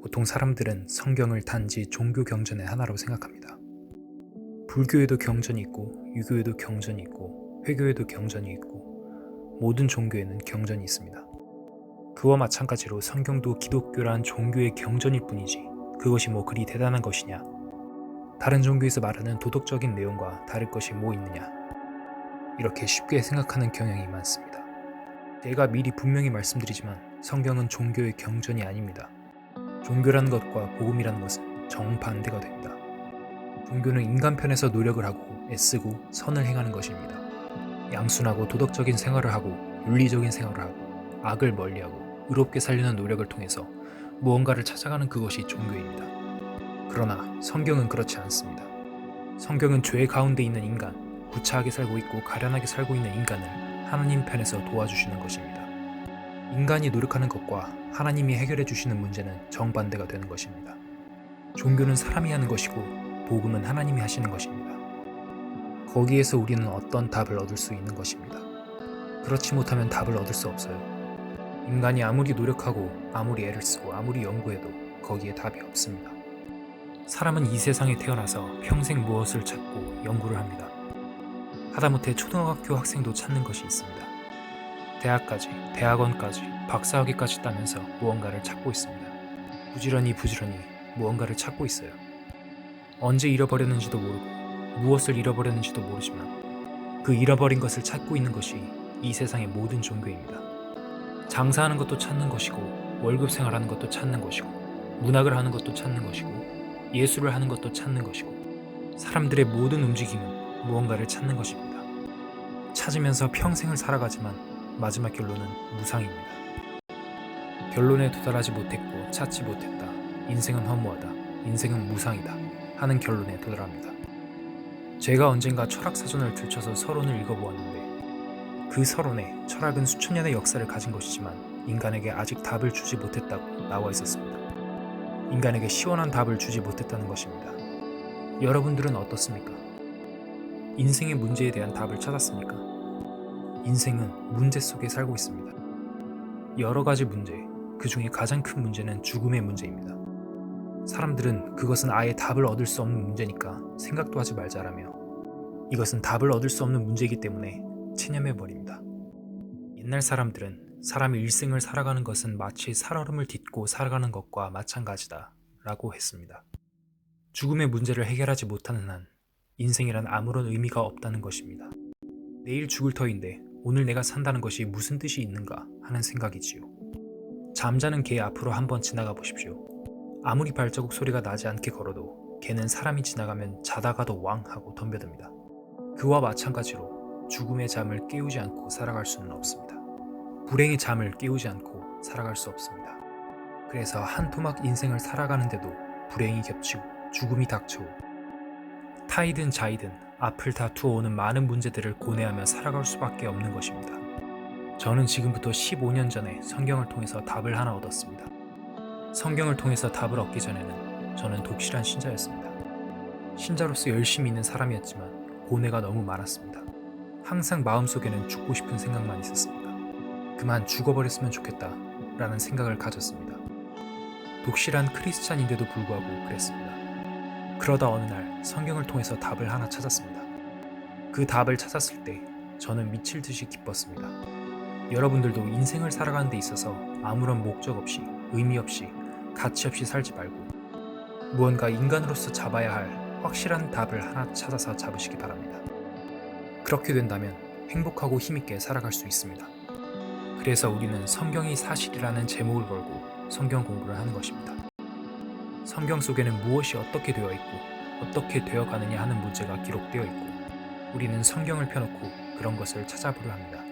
보통 사람들은 성경을 단지 종교 경전의 하나로 생각합니다. 불교에도 경전이 있고, 유교에도 경전이 있고, 회교에도 경전이 있고, 모든 종교에는 경전이 있습니다. 그와 마찬가지로 성경도 기독교란 종교의 경전일 뿐이지 그것이 뭐 그리 대단한 것이냐, 다른 종교에서 말하는 도덕적인 내용과 다를 것이 뭐 있느냐, 이렇게 쉽게 생각하는 경향이 많습니다. 제가 미리 분명히 말씀드리지만 성경은 종교의 경전이 아닙니다. 종교라는 것과 복음이라는 것은 정반대가 됩니다. 종교는 인간 편에서 노력을 하고 애쓰고 선을 행하는 것입니다. 양순하고 도덕적인 생활을 하고 윤리적인 생활을 하고 악을 멀리하고 의롭게 살려는 노력을 통해서 무언가를 찾아가는 그것이 종교입니다. 그러나 성경은 그렇지 않습니다. 성경은 죄 가운데 있는 인간, 구차하게 살고 있고 가련하게 살고 있는 인간을 하나님 편에서 도와주시는 것입니다. 인간이 노력하는 것과 하나님이 해결해 주시는 문제는 정반대가 되는 것입니다. 종교는 사람이 하는 것이고 복음은 하나님이 하시는 것입니다. 거기에서 우리는 어떤 답을 얻을 수 있는 것입니다. 그렇지 못하면 답을 얻을 수 없어요. 인간이 아무리 노력하고 아무리 애를 쓰고 아무리 연구해도 거기에 답이 없습니다. 사람은 이 세상에 태어나서 평생 무엇을 찾고 연구를 합니다. 하다못해 초등학교 학생도 찾는 것이 있습니다. 대학까지, 대학원까지, 박사학위까지 따면서 무언가를 찾고 있습니다. 부지런히 무언가를 찾고 있어요. 언제 잃어버렸는지도 모르고 무엇을 잃어버렸는지도 모르지만 그 잃어버린 것을 찾고 있는 것이 이 세상의 모든 종교입니다. 장사하는 것도 찾는 것이고 월급 생활하는 것도 찾는 것이고 문학을 하는 것도 찾는 것이고 예술을 하는 것도 찾는 것이고 사람들의 모든 움직임은 무언가를 찾는 것입니다. 찾으면서 평생을 살아가지만 마지막 결론은 무상입니다. 결론에 도달하지 못했고 찾지 못했다. 인생은 허무하다. 인생은 무상이다. 하는 결론에 도달합니다. 제가 언젠가 철학사전을 들춰서 서론을 읽어보았는데 그 서론에 철학은 수천 년의 역사를 가진 것이지만 인간에게 아직 답을 주지 못했다고 나와 있었습니다. 인간에게 시원한 답을 주지 못했다는 것입니다. 여러분들은 어떻습니까? 인생의 문제에 대한 답을 찾았습니까? 인생은 문제 속에 살고 있습니다. 여러 가지 문제, 그 중에 가장 큰 문제는 죽음의 문제입니다. 사람들은 그것은 아예 답을 얻을 수 없는 문제니까 생각도 하지 말자라며 이것은 답을 얻을 수 없는 문제이기 때문에 체념해버립니다. 옛날 사람들은 사람이 일생을 살아가는 것은 마치 살얼음을 딛고 살아가는 것과 마찬가지다 라고 했습니다. 죽음의 문제를 해결하지 못하는 한 인생이란 아무런 의미가 없다는 것입니다. 내일 죽을 터인데 오늘 내가 산다는 것이 무슨 뜻이 있는가 하는 생각이지요. 잠자는 개 앞으로 한번 지나가 보십시오. 아무리 발자국 소리가 나지 않게 걸어도 개는 사람이 지나가면 자다가도 왕 하고 덤벼듭니다. 그와 마찬가지로 죽음의 잠을 깨우지 않고 살아갈 수는 없습니다. 불행의 잠을 깨우지 않고 살아갈 수 없습니다. 그래서 한 토막 인생을 살아가는데도 불행이 겹치고 죽음이 닥쳐오고 타이든 자이든 앞을 다투어 오는 많은 문제들을 고뇌하며 살아갈 수밖에 없는 것입니다. 저는 지금부터 15년 전에 성경을 통해서 답을 하나 얻었습니다. 성경을 통해서 답을 얻기 전에는 저는 독실한 신자였습니다. 신자로서 열심히 있는 사람이었지만 고뇌가 너무 많았습니다. 항상 마음속에는 죽고 싶은 생각만 있었습니다. 그만 죽어버렸으면 좋겠다 라는 생각을 가졌습니다. 독실한 크리스찬인데도 불구하고 그랬습니다. 그러다 어느 날 성경을 통해서 답을 하나 찾았습니다. 그 답을 찾았을 때 저는 미칠 듯이 기뻤습니다. 여러분들도 인생을 살아가는 데 있어서 아무런 목적 없이 의미 없이 가치 없이 살지 말고 무언가 인간으로서 잡아야 할 확실한 답을 하나 찾아서 잡으시기 바랍니다. 그렇게 된다면 행복하고 힘있게 살아갈 수 있습니다. 그래서 우리는 성경이 사실이라는 제목을 걸고 성경 공부를 하는 것입니다. 성경 속에는 무엇이 어떻게 되어 있고 어떻게 되어가느냐 하는 문제가 기록되어 있고 우리는 성경을 펴놓고 그런 것을 찾아보려 합니다.